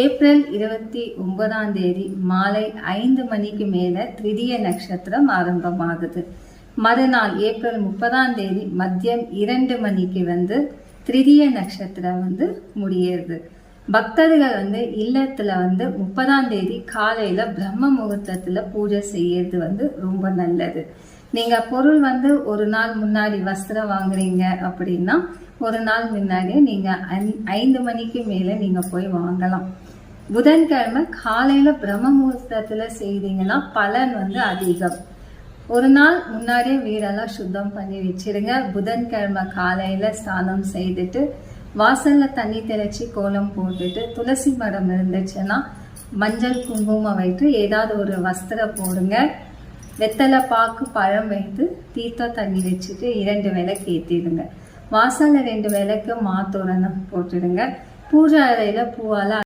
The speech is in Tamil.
ஏப்ரல் 29 மாலை 5 மணிக்கு மேல திரிதிய நட்சத்திரம் ஆரம்பமாகுது. மறுநாள் ஏப்ரல் 30 மதியம் 2 மணிக்கு திரிதிய நட்சத்திரம் முடியறது. பக்தர்கள் இல்லத்துல 30 காலையில பிரம்ம முகூர்த்தத்துல பூஜை செய்யறது ரொம்ப நல்லது. நீங்க பொருள் ஒரு நாள் முன்னாடி வஸ்திரம் வாங்குறீங்க அப்படின்னா ஒரு நாள் முன்னாடியே நீங்க 5 மணிக்கு மேல நீங்க போய் வாங்கலாம். புதன்கிழமை காலையில பிரம்ம முகூர்த்தத்துல செய்தீங்கன்னா பலன் அதிகம். ஒரு நாள் முன்னாடியே வீடெல்லாம் சுத்தம் பண்ணி வச்சிருங்க. புதன்கிழமை காலையில ஸ்நானம் செய்துட்டு வாசல்ல தண்ணி தெளிச்சு கோலம் போட்டுட்டு துளசி மரம் இருந்துச்சுன்னா மஞ்சள் குங்குமம் வைத்து ஏதாவது ஒரு வஸ்திரம் போடுங்க. வெத்தலை பாக்கு பழம் வைத்து தீர்த்த தண்ணி வச்சுட்டு 2 விளக்கு ஏற்றிடுங்க. வாசல்ல 2 விளக்கு மாத்தோரணம் போட்டுடுங்க. பூஜை அறையில பூவால